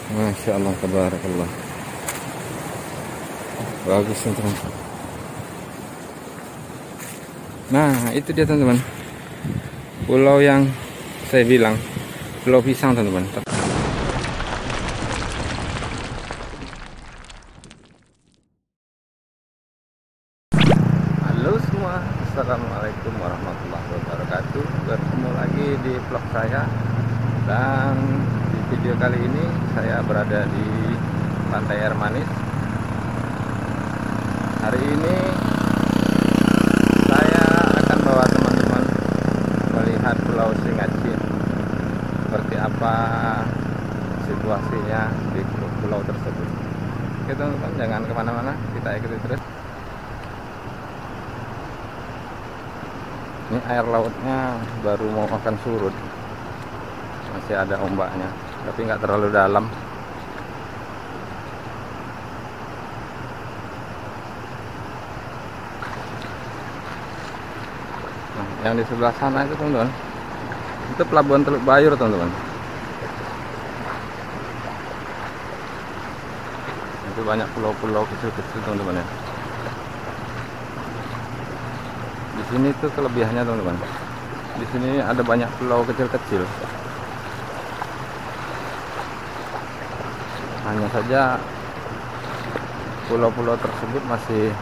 Masya Allah, tabarakallah. Bagus teman-teman. Nah itu dia teman-teman, pulau yang saya bilang pulau pisang teman-teman. Halo semua, assalamualaikum warahmatullahi wabarakatuh. Bertemu lagi di vlog saya. Dan di video kali ini saya berada di Pantai Air Manis. Hari ini saya akan bawa teman-teman melihat Pulau Singacin, seperti apa situasinya di pulau tersebut. Oke teman-teman, jangan kemana-mana, kita ikuti terus. Ini air lautnya baru mau akan surut, masih ada ombaknya, tapi nggak terlalu dalam. Nah, yang di sebelah sana itu teman-teman, itu pelabuhan Teluk Bayur teman-teman. Itu banyak pulau-pulau kecil-kecil teman-teman ya. Di sini tuh kelebihannya teman-teman, di sini ada banyak pulau kecil-kecil. Hanya saja pulau-pulau tersebut masih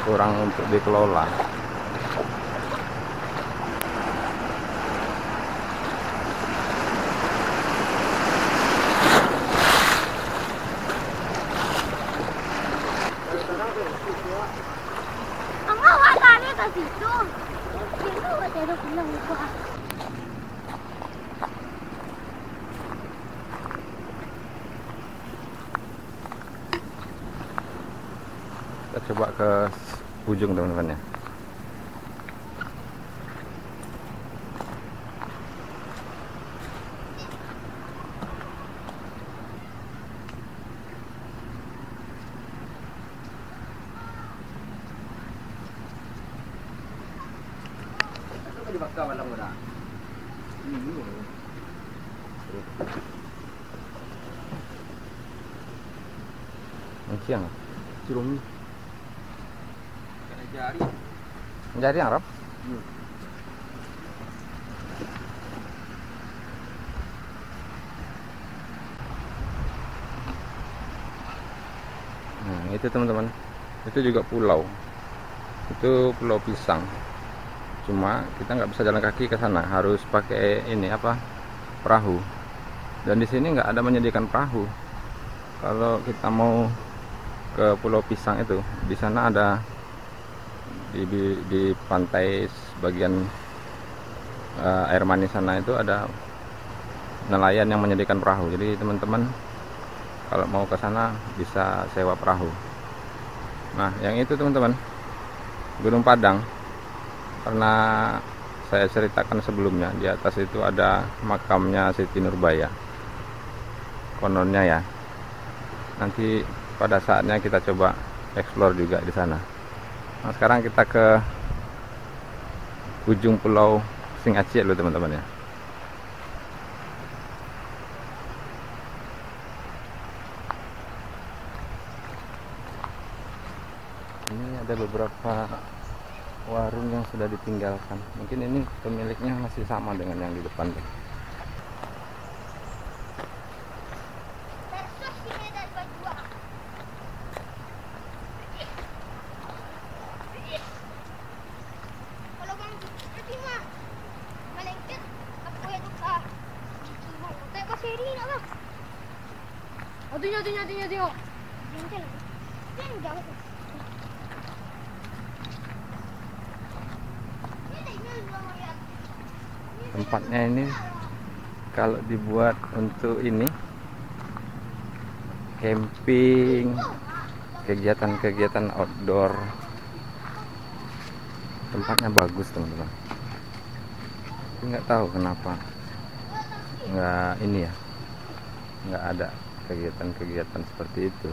kurang untuk dikelola. Kita coba ke ujung teman-teman ya. Siang curung jari yang Rob. Nah itu teman-teman, itu juga pulau, itu Pulau Pisang. Cuma kita nggak bisa jalan kaki ke sana, harus pakai ini apa, perahu. Dan di sini nggak ada menyediakan perahu. Kalau kita mau ke Pulau Pisang itu, di sana ada di pantai bagian Air Manis sana itu ada nelayan yang menyediakan perahu. Jadi teman-teman kalau mau ke sana bisa sewa perahu. Nah yang itu teman-teman, Gunung Padang. Karena saya ceritakan sebelumnya, di atas itu ada makamnya Siti Nurbaya kononnya ya. Nanti pada saatnya kita coba explore juga di sana. Nah sekarang kita ke ujung Pulau Singacin loh teman-teman ya. Ini ada beberapa warung yang sudah ditinggalkan. Mungkin ini pemiliknya masih sama dengan yang di depan tuh. Tengok. Tempatnya ini kalau dibuat untuk ini camping, kegiatan-kegiatan outdoor, tempatnya bagus teman-teman. Tapi nggak tahu kenapa nggak ini ya, nggak ada kegiatan-kegiatan seperti itu.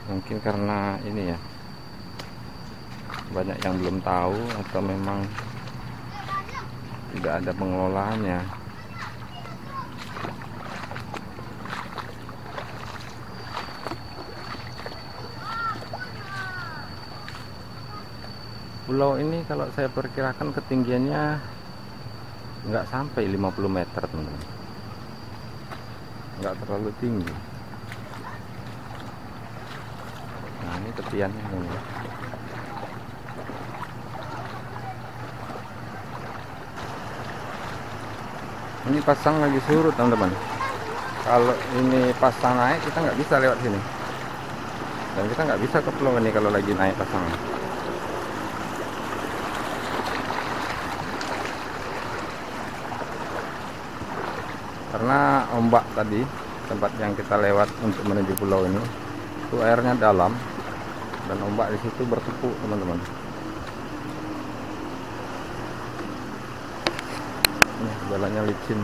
Mungkin karena ini ya, banyak yang belum tahu atau memang tidak ada pengelolaannya. pulau ini kalau saya perkirakan ketinggiannya nggak sampai 50 meter teman-teman, nggak terlalu tinggi. Nah ini tepiannya ini. Ini pasang lagi surut teman-teman. Kalau ini pasang naik kita nggak bisa lewat sini, dan kita nggak bisa ke pulau ini kalau lagi naik pasang. Karena ombak tadi tempat yang kita lewat untuk menuju pulau ini itu airnya dalam, dan ombak di situ bertumpuk teman-teman. Jalannya licin.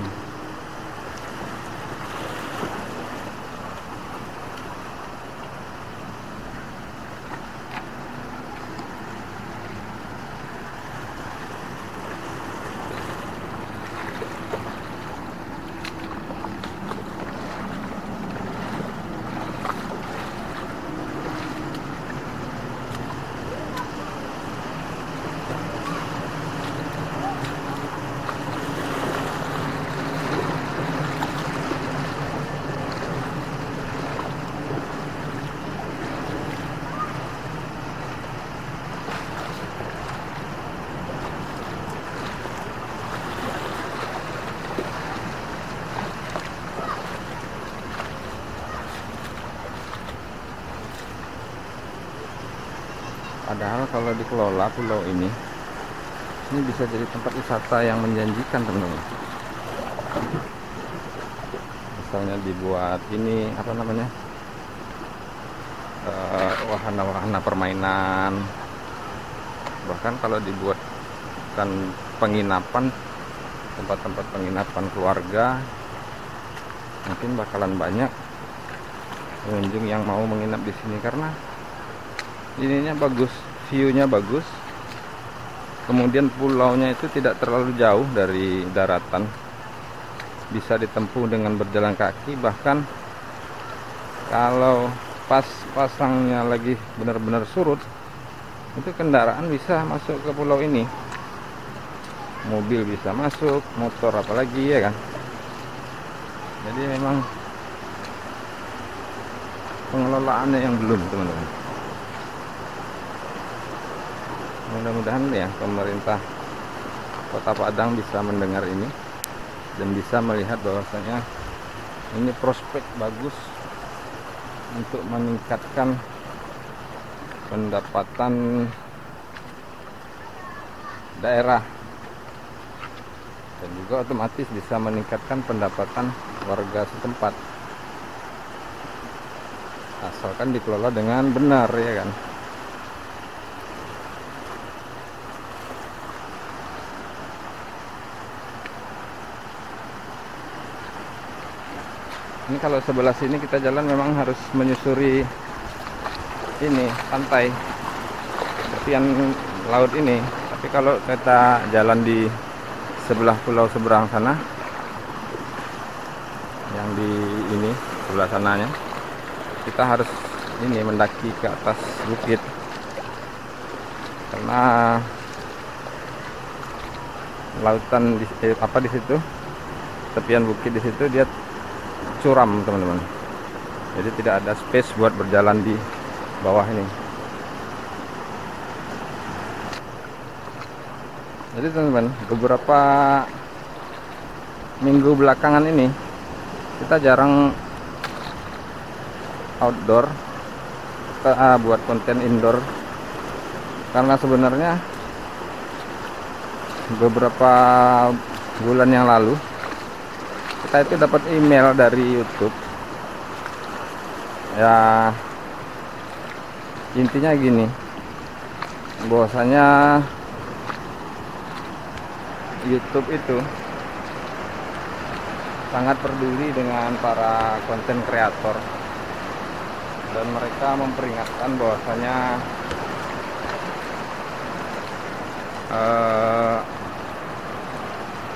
Padahal kalau dikelola pulau ini bisa jadi tempat wisata yang menjanjikan teman-teman. Misalnya dibuat ini apa namanya, wahana-wahana permainan. Bahkan kalau dibuatkan penginapan, tempat-tempat penginapan keluarga, mungkin bakalan banyak pengunjung yang mau menginap di sini karena ininya bagus, view-nya bagus. Kemudian pulaunya itu tidak terlalu jauh dari daratan, bisa ditempuh dengan berjalan kaki. Bahkan kalau pas pasangnya lagi benar-benar surut, itu kendaraan bisa masuk ke pulau ini, mobil bisa masuk, motor apalagi, ya kan. Jadi memang pengelolaannya yang belum teman-teman. Mudah-mudahan ya pemerintah Kota Padang bisa mendengar ini dan bisa melihat bahwasanya ini prospek bagus untuk meningkatkan pendapatan daerah, dan juga otomatis bisa meningkatkan pendapatan warga setempat, asalkan dikelola dengan benar, ya kan. Ini kalau sebelah sini kita jalan memang harus menyusuri ini pantai, tepian laut ini. Tapi kalau kita jalan di sebelah pulau seberang sana, yang di ini sebelah sananya, kita harus ini mendaki ke atas bukit, karena lautan di situ, tepian bukit di situ dia curam teman-teman, jadi tidak ada space buat berjalan di bawah ini. Jadi teman-teman, beberapa minggu belakangan ini kita jarang outdoor, kita buat konten indoor, karena sebenarnya beberapa bulan yang lalu kita itu dapat email dari YouTube. Ya intinya gini, bahwasanya YouTube itu sangat peduli dengan para konten kreator, dan mereka memperingatkan bahwasanya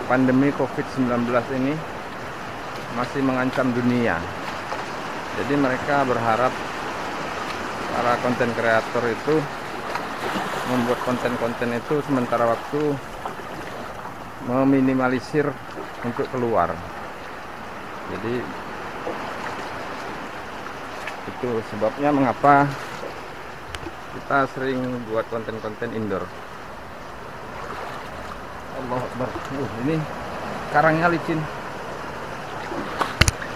pandemi COVID-19 ini masih mengancam dunia. Jadi mereka berharap para konten kreator itu membuat konten-konten itu sementara waktu meminimalisir untuk keluar. Jadi itu sebabnya mengapa kita sering buat konten-konten indoor. Allahu Akbar. Ini karangnya licin.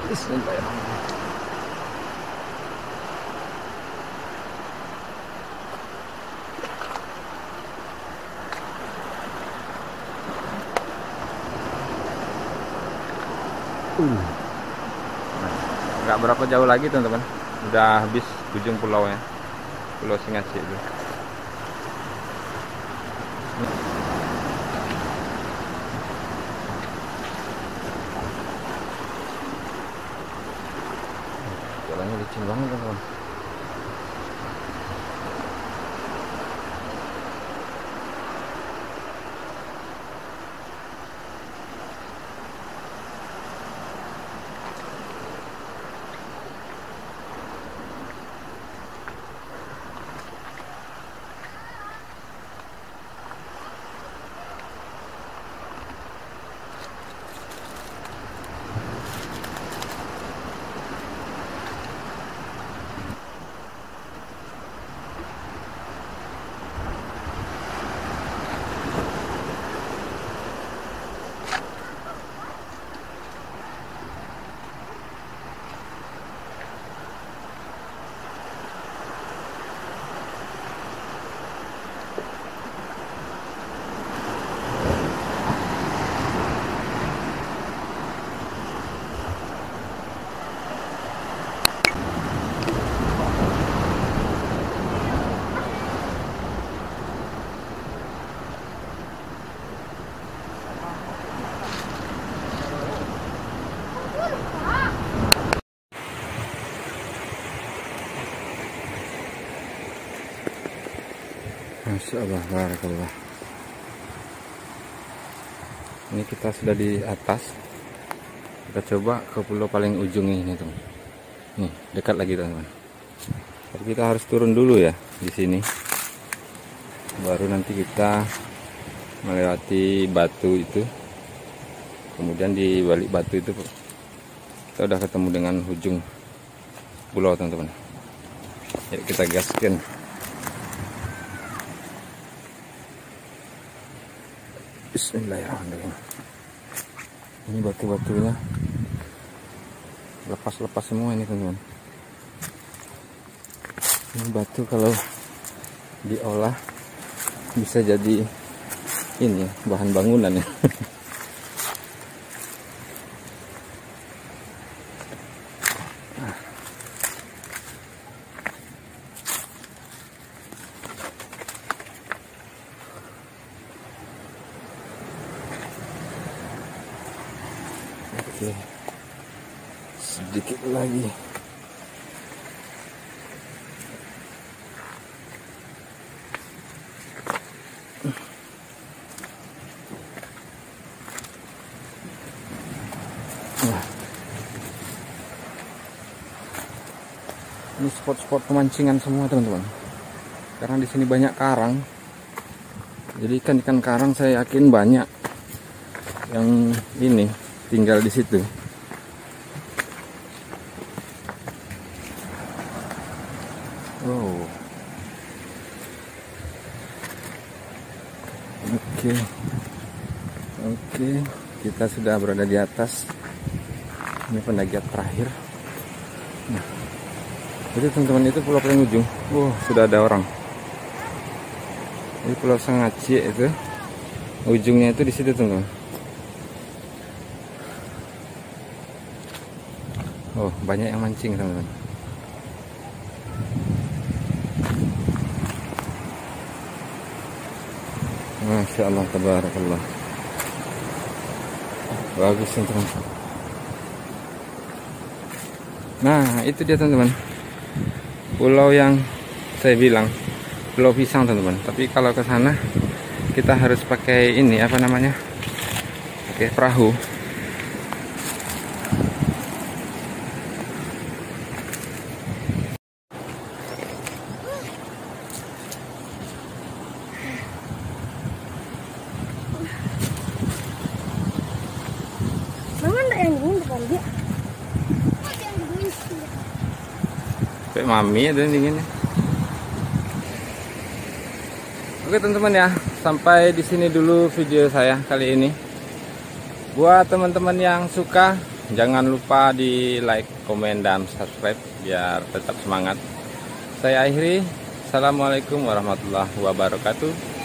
Bismillahirrahmanirrahim. Nah, nggak berapa jauh lagi teman-teman, udah habis ujung pulaunya, Pulau Singasih itu. Jalannya licin banget teman-teman. Masya Allah, barakallah. Ini kita sudah di atas. Kita coba ke pulau paling ujung ini, teman. Nih, dekat lagi, teman-teman. Tapi kita harus turun dulu ya di sini. Baru nanti kita melewati batu itu. Kemudian di balik batu itu kita udah ketemu dengan ujung pulau, teman-teman. Yuk kita gaskan. Bismillahirrahmanirrahim. Ini batu-batunya lepas-lepas semua ini, teman-teman. Ini batu kalau diolah bisa jadi ini bahan bangunan ya. Oke, sedikit lagi. Nah, ini spot-spot pemancingan semua, teman-teman. Karena di sini banyak karang, jadi ikan-ikan karang saya yakin banyak yang ini tinggal di situ. Wow. Oke, kita sudah berada di atas. Ini pendakian terakhir. Nah, jadi teman-teman, itu pulau paling ujung. Sudah ada orang. Ini Pulau Sangaci itu. Ujungnya itu di situ, teman-teman. Banyak yang mancing, teman-teman. Masya Allah, tabarakallah. Bagus, teman-teman. Nah, itu dia, teman-teman. Pulau yang saya bilang, Pulau Pisang, teman-teman. Tapi kalau ke sana kita harus pakai ini, apa namanya? Pakai perahu. Sampai mami ada dinginnya. Oke teman-teman ya, sampai di sini dulu video saya kali ini. Buat teman-teman yang suka, jangan lupa di like, komen, dan subscribe biar tetap semangat. Saya akhiri. Assalamualaikum warahmatullahi wabarakatuh.